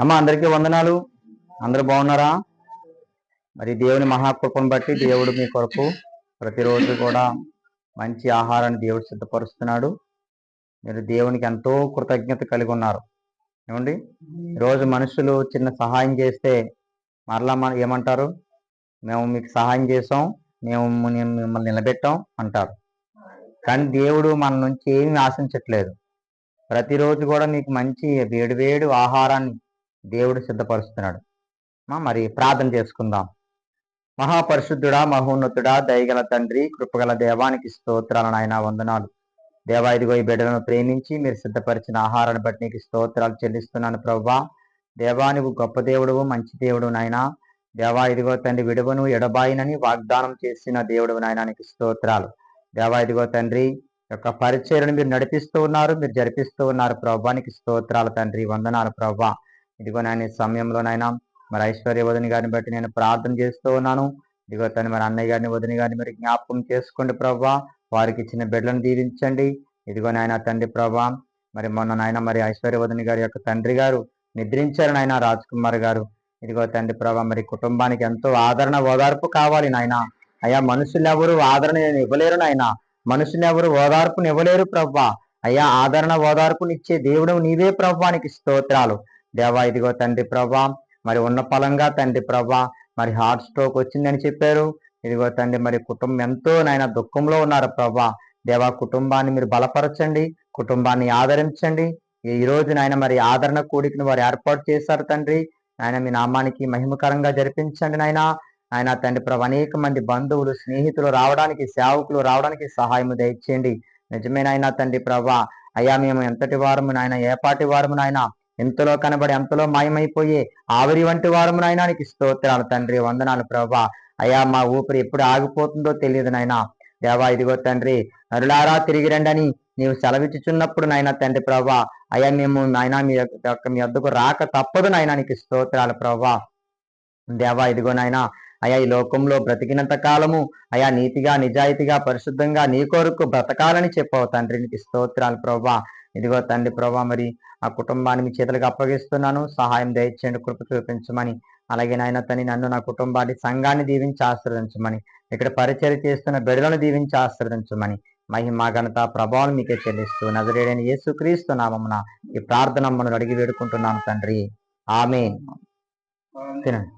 అమ్మ అందరికీ వందనాలు. అందరూ బాగున్నారా? మరి దేవుని మహాకృపను బట్టి దేవుడు మీ కొరకు ప్రతిరోజు కూడా మంచి ఆహారాన్ని దేవుడు సిద్ధపరుస్తున్నాడు. మీరు దేవునికి ఎంతో కృతజ్ఞత కలిగి ఉన్నారు. ఏమండి, ఈరోజు మనుషులు చిన్న సహాయం చేస్తే మరలా ఏమంటారు? మేము మీకు సహాయం చేసాం, మేము మిమ్మల్ని నిలబెట్టాం అంటారు. కానీ దేవుడు మన నుంచి ఏమీ ఆశించట్లేదు. ప్రతిరోజు కూడా మీకు మంచి వేడి ఆహారాన్ని దేవుడు సిద్ధపరుస్తున్నాడు. మరి ప్రార్థన చేసుకుందాం. మహాపరిశుద్ధుడా, మహోన్నతుడా, దయగల తండ్రి, కృపగల దేవానికి స్తోత్రాలు నాయన, వందనాలు. దేవా, ఇదిగో ఈ బిడ్డలను ప్రేమించి మీరు సిద్ధపరిచిన ఆహారాన్ని బట్టి నీకు స్తోత్రాలు చెల్లిస్తున్నాను ప్రభువా. దేవా, నువ్వు గొప్ప దేవుడు, మంచి దేవుడు నాయన. దేవా, ఇదిగో తండ్రి, విడువను ఎడబాయినని వాగ్దానం చేసిన దేవుడు నాయన, నీకు స్తోత్రాలు. దేవా, ఇదిగో తండ్రి, యొక్క పరిచయను మీరు నడిపిస్తూ ఉన్నారు, మీరు జరిపిస్తూ ఉన్నారు ప్రభువా, నీకు స్తోత్రాలు తండ్రి, వందనాలు ప్రభువా. ఇదిగో నాయన ఈ సమయంలోనైనా మరి ఐశ్వర్య వదిన గారిని బట్టి నేను ప్రార్థన చేస్తూ ఉన్నాను. ఇదిగో తను మరి అన్నయ్య గారిని, వదిన గారిని మరి జ్ఞాపకం చేసుకోండి ప్రభా. వారికి ఇచ్చిన బిడ్డలను దీవించండి. ఇదిగో నాయన తండ్రి ప్రభా, మరి మొన్న నాయన మరి ఐశ్వర్య వదిన గారి యొక్క తండ్రి గారు నిద్రించారు నాయన, రాజ్ కుమార్ గారు. ఇదిగో తండ్రి ప్రభా, మరి కుటుంబానికి ఎంతో ఆదరణ ఓదార్పు కావాలి నాయన. అయ్యా, మనుషులు ఎవరు ఆదరణ ఇవ్వలేరు నాయన, మనుషులు ఎవరు ఓదార్పుని ఇవ్వలేరు ప్రభా. అయ్యా, ఆదరణ ఓదార్పునిచ్చే దేవుడు నీవే ప్రభానికి స్తోత్రాలు. దేవా, ఇదిగో తండ్రి ప్రభా, మరి ఉన్న ఫలంగా తండ్రి ప్రభా, మరి హార్ట్ స్ట్రోక్ వచ్చిందని చెప్పారు. ఇదిగో తండ్రి, మరి కుటుంబం ఎంతో నాయన దుఃఖంలో ఉన్నారు ప్రభా. దేవా, కుటుంబాన్ని మీరు బలపరచండి, కుటుంబాన్ని ఆదరించండి. ఈ రోజు నాయన మరి ఆదరణ కూడికను వారు ఏర్పాటు చేశారు తండ్రి. ఆయన మీ నామానికి మహిమకరంగా జరిపించండి నాయన. ఆయన తండ్రి ప్రభా, అనేక మంది బంధువులు, స్నేహితులు రావడానికి, సేవకులు రావడానికి సహాయం దయచేయండి. నిజమేనాయన తండ్రి ప్రభా. అయ్యా, మేము ఎంతటి వారము నాయన, ఏపాటి వారము నాయన, ఎంతలో కనబడి ఎంతలో మాయమైపోయే ఆవిరి వంటి వారము నాయన, నీకు స్తోత్రాలు తండ్రి, వందనాలు ప్రభా. అయ్యా, మా ఊపిరి ఎప్పుడు ఆగిపోతుందో తెలియదు నాయన. దేవా, ఇదిగో తండ్రి, నరులారా తిరిగి రండి అని నీవు సెలవిచ్చుచున్నప్పుడు నాయన తండ్రి ప్రభా, అయ్యా మేము నాయన మీ వద్దకు రాక తప్పదు నాయన, నీకు స్తోత్రాలు ప్రభా. దేవా, ఇదిగో నాయన అయా, ఈ లోకంలో బ్రతికినంత కాలము అయా నీతిగా, నిజాయితీగా, పరిశుద్ధంగా నీ కొరకు బ్రతకాలని చెప్పావు తండ్రి, నీకు స్తోత్రాలు ప్రభా. ఇదిగో తండ్రి ప్రభా, మరి ఆ కుటుంబాన్ని మీ చేతులకు అప్పగిస్తున్నాను, సహాయం దయచేయండి, కృప చూపించమని. అలాగే నాయన తండ్రి, నన్ను, నా కుటుంబాన్ని, సంఘాన్ని దీవించి ఆశీర్వదించమని, ఇక్కడ పరిచయం చేస్తున్న బిడ్డలను దీవించి ఆశీర్వదించమని, మహిమ ఘనత ప్రభావం మీకే చెల్లిస్తూ నజరేయుడైన యేసుక్రీస్తు నామమున ఈ ప్రార్థన మనం అడిగి వేడుకుంటున్నాను తండ్రి, ఆమేన్. తినండి.